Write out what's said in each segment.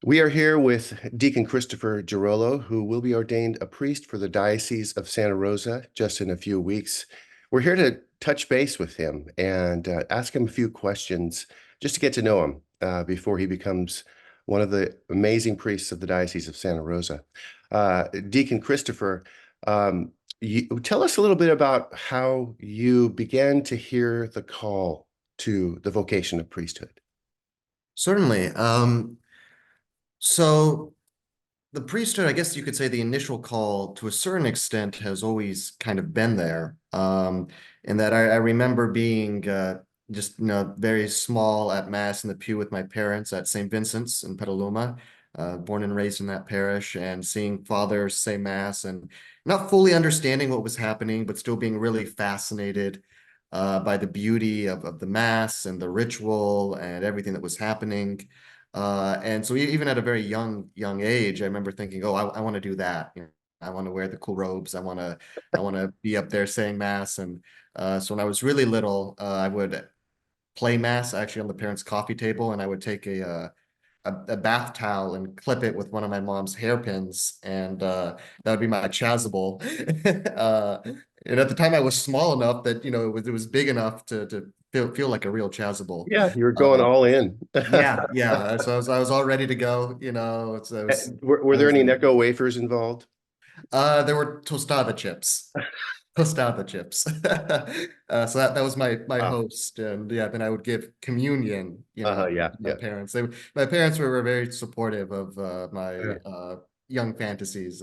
We are here with Deacon Christopher Girolo, who will be ordained a priest for the Diocese of Santa Rosa just in a few weeks. We're here to touch base with him and ask him a few questions just to get to know him before he becomes one of the amazing priests of the Diocese of Santa Rosa. Deacon Christopher, tell us a little bit about how you began to hear the call to the vocation of priesthood. Certainly. So the priesthood, I guess you could say the initial call to a certain extent has always kind of been there. In that I remember being just very small at Mass in the pew with my parents at St. Vincent's in Petaluma, born and raised in that parish, and seeing fathers say Mass and not fully understanding what was happening, but still being really fascinated by the beauty of the Mass and the ritual and everything that was happening. And so even at a very young age, I remember thinking, oh, I want to do that. I want to wear the cool robes. I want to be up there saying Mass. And so when I was really little, I would play Mass actually on the parents' coffee table, and I would take a bath towel and clip it with one of my mom's hairpins, and that would be my chasuble. uh, and at the time, I was small enough that it was big enough to feel like a real chasuble. Yeah, you're going Uh, all in. yeah. So I was all ready to go. So Were I there was any Necco wafers involved? there were tostada chips. Tostada chips. So that was my Ah, host, and yeah, then I would give communion, yeah, to my yeah. parents. My parents were very supportive of my Yeah. young fantasies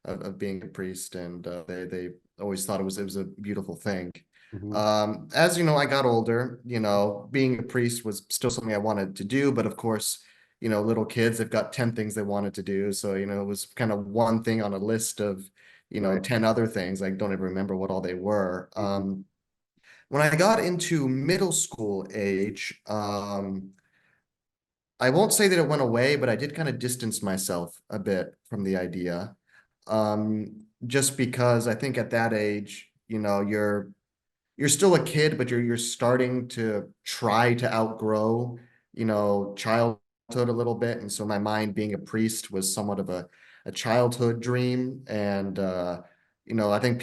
of being a priest, and they always thought it was a beautiful thing. Mhm. As you know, I got older. Being a priest was still something I wanted to do, but of course, little kids, they've got 10 things they wanted to do. So, it was kind of one thing on a list of Right. 10 other things. I don't even remember what all they were. Mhm. When I got into middle school age, I won't say that it went away, but I did kind of distance myself a bit from the idea. Just because I think at that age, you're still a kid, but you're starting to try to outgrow, childhood a little bit. And so my mind being a priest was somewhat of a childhood dream. And I think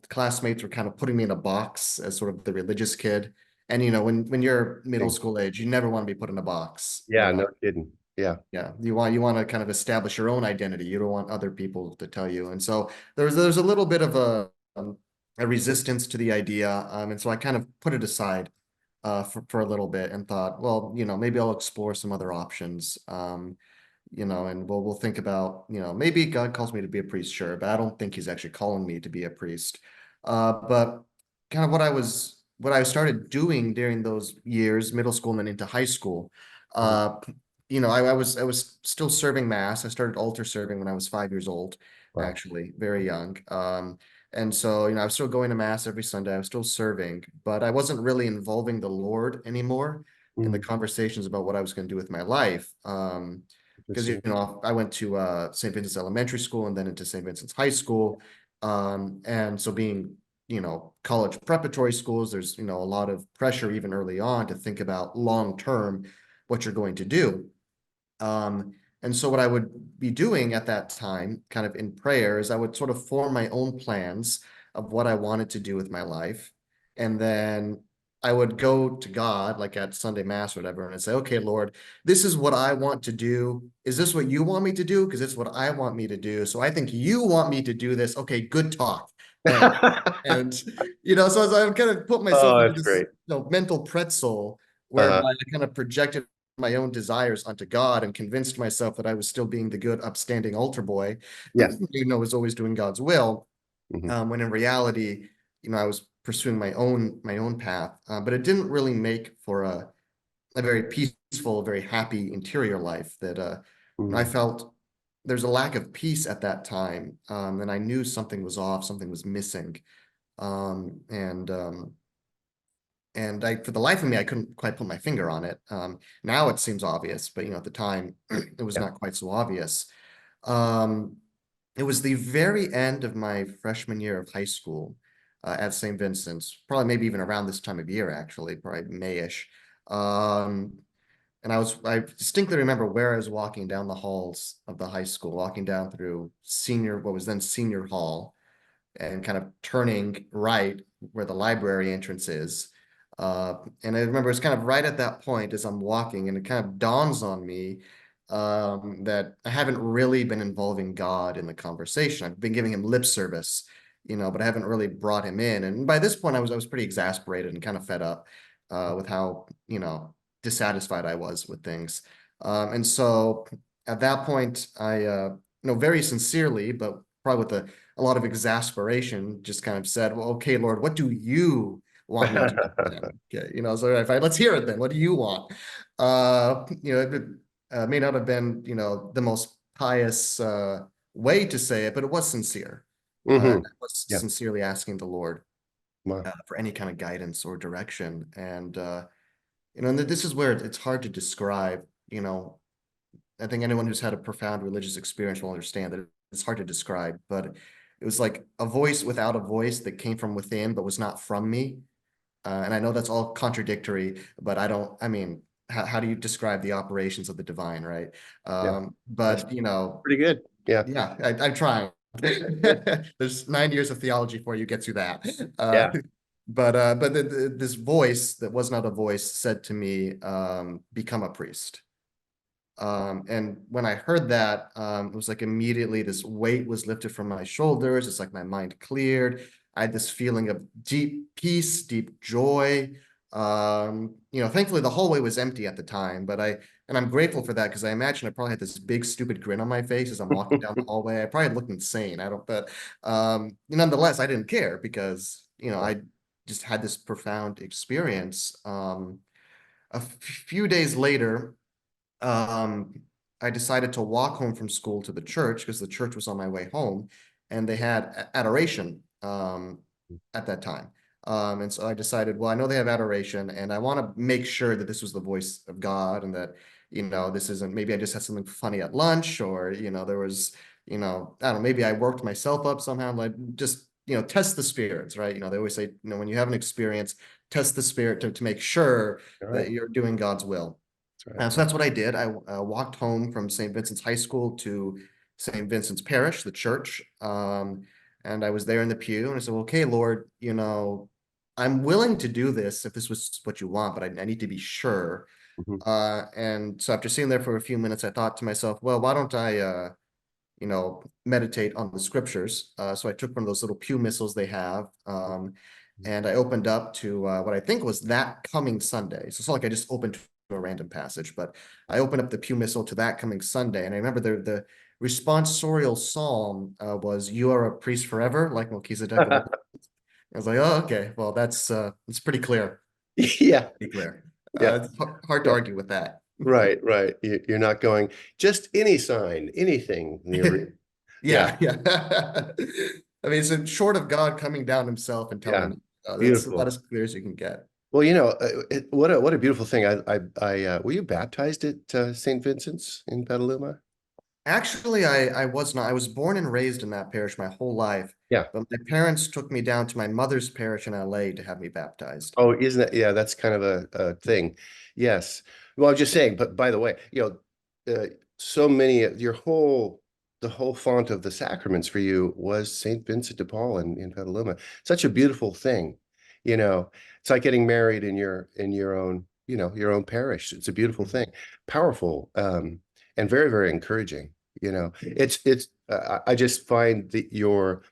classmates were kind of putting me in a box as sort of the religious kid. And when you're middle Thing. school age, you never want to be put in a box. Yeah, no kidding. Yeah. Yeah, you want to kind of establish your own identity. You don't want other people to tell you. And so there's a little bit of a resistance to the idea, and so I kind of put it aside for a little bit and thought, well, maybe I'll explore some other options. And we'll think about, maybe God calls me to be a priest, sure, but I don't think He's actually calling me to be a priest. But kind of what I started doing during those years, middle school and then into high school. Mhm. Uh, I was still serving Mass. I started altar serving when I was 5 years old, Wow. actually, very young. And so, I was still going to Mass every Sunday. I was still serving, but I wasn't really involving the Lord anymore in the Mm, conversations about what I was going to do with my life. Because, interesting. I went to St. Vincent's Elementary School and then into St. Vincent's High School. And so being, college preparatory schools, there's, a lot of pressure even early on to think about long term what you're going to do. And so what I would be doing at that time, kind of in prayer, is I would sort of form my own plans of what I wanted to do with my life. And then I would go to God, like at Sunday Mass or whatever, and I'd say, okay, Lord, this is what I want to do. Is this what you want me to do? Because it's what I want me to do. So I think you want me to do this. Okay, good talk. Thanks. And, so I would kind of put myself Oh, into that's this, great. mental pretzel Uh-huh. whereby I kind of projected my own desires onto God and convinced myself that I was still being the good, upstanding altar boy, Yeah. was always doing God's will. Mhm. When in reality, I was pursuing my own path. But it didn't really make for a very peaceful, very happy interior life that I Mm. felt there's a lack of peace at that time. And I knew something was off, something was missing. Um, and um, and for the life of me, I couldn't quite put my finger on it. Now it seems obvious, but at the time, it was Yeah. not quite so obvious. Um, it was the very end of my freshman year of high school at St. Vincent's, probably maybe even around this time of year, actually, probably Mayish. Um, and I distinctly remember where I was walking down the halls of the high school, walking down through what was then senior hall, and kind of turning right where the library entrance is. And I remember it's kind of right at that point as I'm walking, and it kind of dawns on me that I haven't really been involving God in the conversation. I've been giving him lip service, but I haven't really brought him in. And by this point, I was pretty exasperated and kind of fed up with how, dissatisfied I was with things. And so at that point, I, very sincerely, but probably with a lot of exasperation, just kind of said, well, okay, Lord, what do you want me to do then? Okay, so if let's hear it then. What do you want? It may not have been, the most pious way to say it, but it was sincere. I Hmm. was Yeah. sincerely asking the Lord Wow. for any kind of guidance or direction. And, and this is where it's hard to describe, I think anyone who's had a profound religious experience will understand that it's hard to describe, but it was like a voice without a voice that came from within, but was not from me. And I know that's all contradictory, but I mean, how do you describe the operations of the divine, right? Yeah. That's But pretty good. Yeah. yeah, I'm trying. Yeah. There's 9 years of theology before you get to that. Yeah. But this voice that was not a voice said to me, become a priest. And when I heard that, it was like immediately this weight was lifted from my shoulders. It's like my mind cleared. I had this feeling of deep peace, deep joy. Thankfully the hallway was empty at the time, and I'm grateful for that because I imagine I probably had this big stupid grin on my face as I'm walking down the hallway. I probably looked insane. I don't, but nonetheless, I didn't care because I just had this profound experience. A few days later, um, I decided to walk home from school to the church because the church was on my way home, and they had adoration at that time. And so I decided, well, I know they have adoration, and I want to make sure that this was the voice of God, and that this isn't, maybe I just had something funny at lunch, or there was, I don't know, maybe I worked myself up somehow, like just test the spirits, right? They always say, when you have an experience, test the spirit to make sure All right. that you're doing God's will. That's right. So that's what I did. I walked home from St. Vincent's High School to St. Vincent's Parish, the church. And I was there in the pew, and I said, well, okay, Lord, I'm willing to do this if this was what you want, but I need to be sure. Mhm. And so after sitting there for a few minutes, I thought to myself, well, why don't I, meditate on the scriptures? So I took one of those little pew missals they have, and I opened up to what I think was that coming Sunday. So it's not like I just opened to a random passage, but I opened up the pew missal to that coming Sunday. And I remember the responsorial psalm was, "You are a priest forever, like Melchizedek of old." I was like, oh, okay, well, it's pretty clear. Yeah. Pretty clear. Yeah. It's hard to Yeah. argue with that. Right. Right. You're not going just any sign, anything. Yeah. Yeah, yeah. I mean, it's short of God coming down himself and Yeah. telling me, that's about Beautiful. as clear as you can get. Well, what a beautiful thing. Were you baptized at St. Vincent's in Petaluma? Actually, I was not. I was born and raised in that parish my whole life, Yeah. but my parents took me down to my mother's parish in LA to have me baptized. Oh, isn't that? Yeah, that's kind of a thing. Yes. Well, I'm just saying, but by the way, so many the whole font of the sacraments for you was Saint Vincent de Paul in Petaluma. Such a beautiful thing. It's like getting married in your own, your own parish. It's a beautiful thing, powerful, and very, very encouraging. I just find that your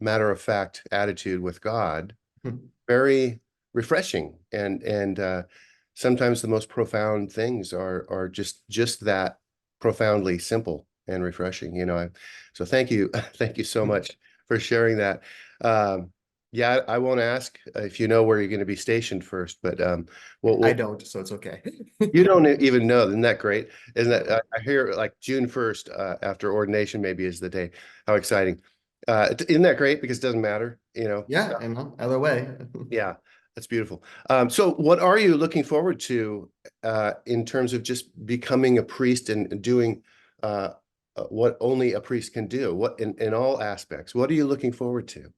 matter of fact attitude with God very refreshing, and sometimes the most profound things are just that profoundly simple and refreshing. So thank you. Thank you so much for sharing that. Yeah, I won't ask if you know where you're going to be stationed first, but I we'll don't, so it's okay. you don't even know. Isn't that great? Isn't that I hear like June 1st, after ordination maybe is the day. How exciting. Isn't that great? Because it doesn't matter. Yeah, and either way. Yeah, that's beautiful. So what are you looking forward to in terms of just becoming a priest and doing what only a priest can do? What in all aspects? What are you looking forward to?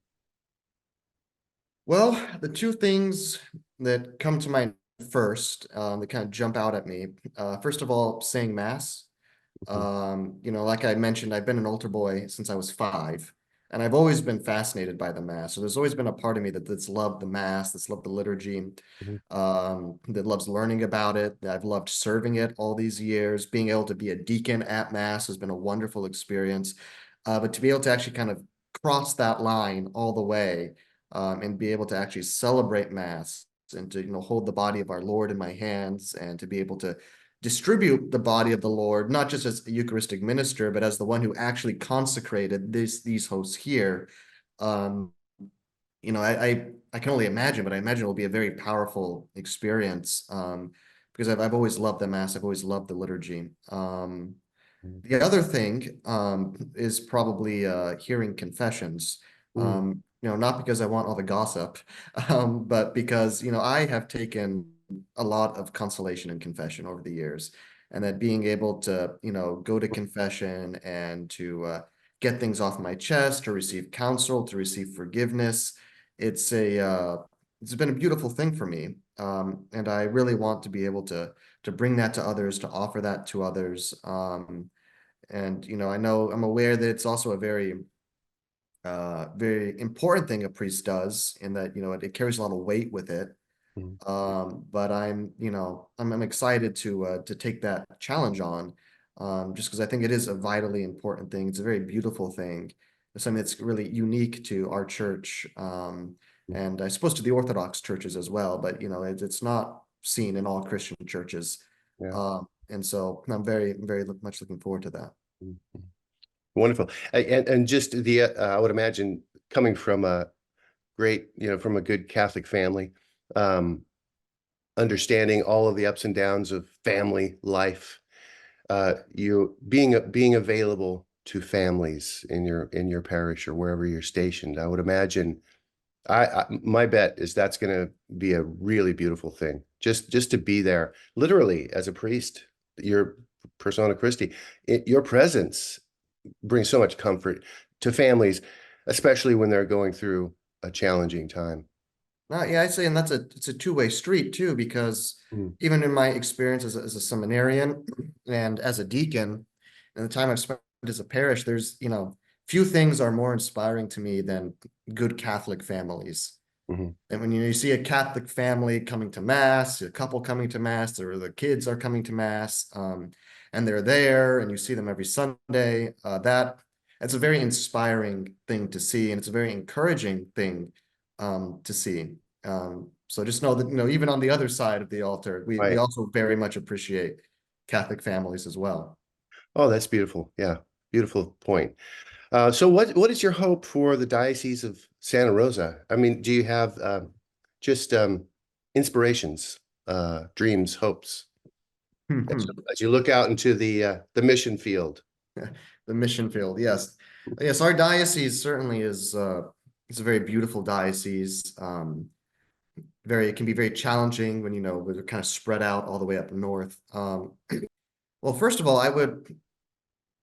Well, the two things that come to mind first, that kind of jump out at me. First of all, saying mass. Mhm. Like I mentioned, I've been an altar boy since I was 5, and I've always been fascinated by the mass. So there's always been a part of me that's loved the mass, that's loved the liturgy, Mhm. that loves learning about it. That I've loved serving it all these years. Being able to be a deacon at mass has been a wonderful experience. But to be able to actually kind of cross that line all the way, and be able to actually celebrate mass and to hold the body of our Lord in my hands and to be able to distribute the body of the Lord, not just as a Eucharistic minister, but as the one who actually consecrated these hosts here. Um, I can only imagine, but I imagine it will be a very powerful experience, because I've always loved the Mass. I've always loved the liturgy. Mhm. The other thing, is probably hearing confessions. Mhm. Not because I want all the gossip, but because I have taken a lot of consolation in confession over the years, and that being able to go to confession and to get things off my chest, to receive counsel, to receive forgiveness, it's been a beautiful thing for me, and I really want to be able to bring that to others, to offer that to others. And I'm aware that it's also a very important thing a priest does, in that it carries a lot of weight with it. Mhm. But I'm excited to take that challenge on, just because I think it is a vitally important thing. It's a very beautiful thing. It's something that's really unique to our church, Mhm. and I suppose to the Orthodox churches as well. But it's not seen in all Christian churches, Yeah. and so I'm very much looking forward to that. Mhm. Wonderful. And just I would imagine coming from a great, from a good Catholic family, um, understanding all of the ups and downs of family life, you being available to families in your parish or wherever you're stationed. I would imagine my bet is that's going to be a really beautiful thing. Just to be there, literally as a priest, your persona Christi, your presence brings so much comfort to families, especially when they're going through a challenging time. Yeah, I'd say, and it's a two-way street too, because Mm. even in my experience as a seminarian and as a deacon, and the time I've spent as a parish, there's, few things are more inspiring to me than good Catholic families. Mhm. And when you see a Catholic family coming to mass, a couple coming to mass, or the kids are coming to mass, and they're there, and you see them every Sunday, that's a very inspiring thing to see, and it's a very encouraging thing, to see. So just know that even on the other side of the altar, we Right. also very much appreciate Catholic families as well. Oh, that's beautiful. Yeah, beautiful point. So what is your hope for the Diocese of Santa Rosa? I mean, do you have just inspirations, dreams, hopes as you look out into the mission field? The mission field, yes. Yes, our diocese certainly is it's a very beautiful diocese. It can be very challenging when we're kind of spread out all the way up north. Well, first of all, I would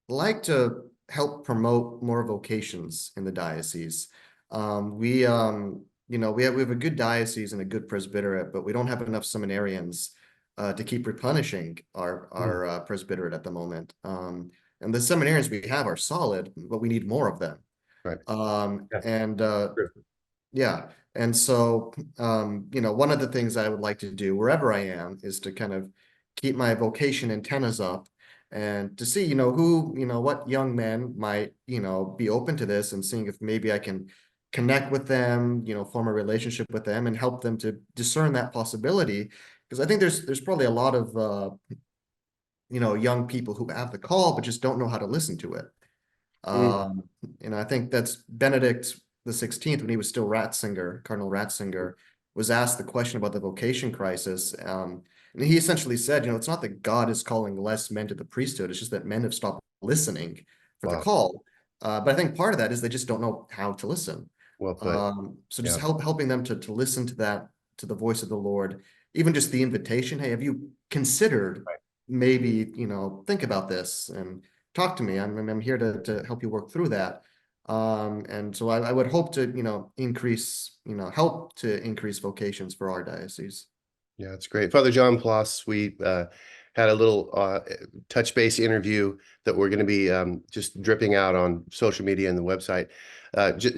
like to help promote more vocations in the diocese. We have a good diocese and a good presbyterate, but we don't have enough seminarians to keep replenishing Mm. our presbyterate at the moment. And the seminarians we have are solid, but we need more of them. Right. Um, Yeah. and yeah. And so, one of the things I would like to do wherever I am is to kind of keep my vocation antennas up and to see, what young men might, be open to this, and seeing if maybe I can connect with them, form a relationship with them and help them to discern that possibility. Because I think there's probably a lot of, young people who have the call, but just don't know how to listen to it. Mm. Um, I think that's Benedict the 16th, when he was still Ratzinger, Cardinal Ratzinger, was asked the question about the vocation crisis. And he essentially said, it's not that God is calling less men to the priesthood, it's just that men have stopped listening for the Wow. call. But I think part of that is they just don't know how to listen. Well put. So just Yeah. helping them to listen to to the voice of the Lord, even just the invitation, hey, have you considered, Right. maybe, think about this and talk to me. I'm here to help you work through that. And so I would hope to, help to increase vocations for our diocese. Yeah, it's great. Father John Ploss, we had a little touch base interview that we're going to be just dripping out on social media and the website.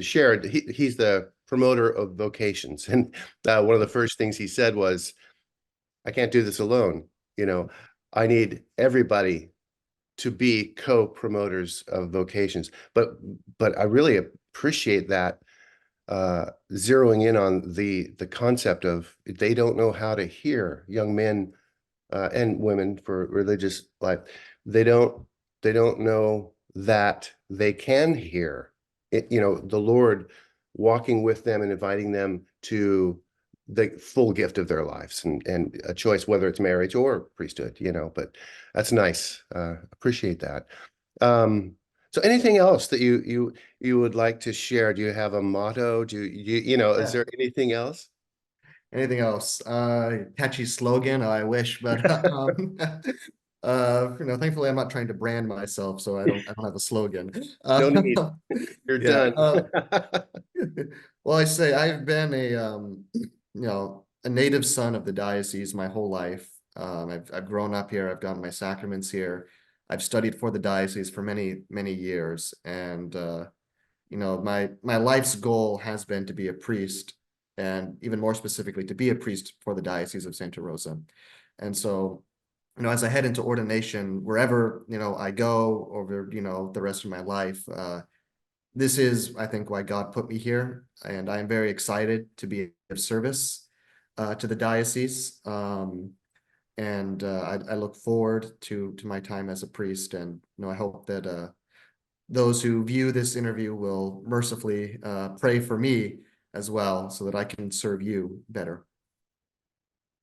Shared, he's the promoter of vocations. And one of the first things he said was, I can't do this alone. You know, I need everybody to be co-promoters of vocations. But I really appreciate that zeroing in on the concept of they don't know how to hear, young men and women for religious life. They don't they don't know that they can hear it, the Lord walking with them and inviting them to the full gift of their lives and a choice, whether it's marriage or priesthood, but that's nice. Appreciate that. So anything else that you would like to share? Do you have a motto? Is Yeah. there anything else? Anything else? Catchy slogan, I wish, but thankfully I'm not trying to brand myself, so I don't have a slogan. No need. You're Yeah. done. Well, I say I've been a native son of the diocese my whole life. I've grown up here. I've done my sacraments here. I've studied for the diocese for many, many years, and my life's goal has been to be a priest, and even more specifically, to be a priest for the Diocese of Santa Rosa. And so, as I head into ordination, wherever, I go over, the rest of my life, this is, I think, why God put me here. And I am very excited to be of service to the diocese. And I look forward to my time as a priest. And, I hope that those who view this interview will mercifully pray for me as well so that I can serve you better.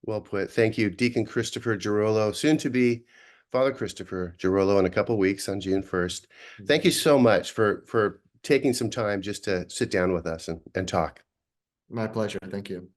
Well put. Thank you, Deacon Christopher Girolo, soon to be Father Christopher Girolo in a couple weeks on June 1st. Thank you so much for taking some time just to sit down with us and talk. My pleasure. Thank you.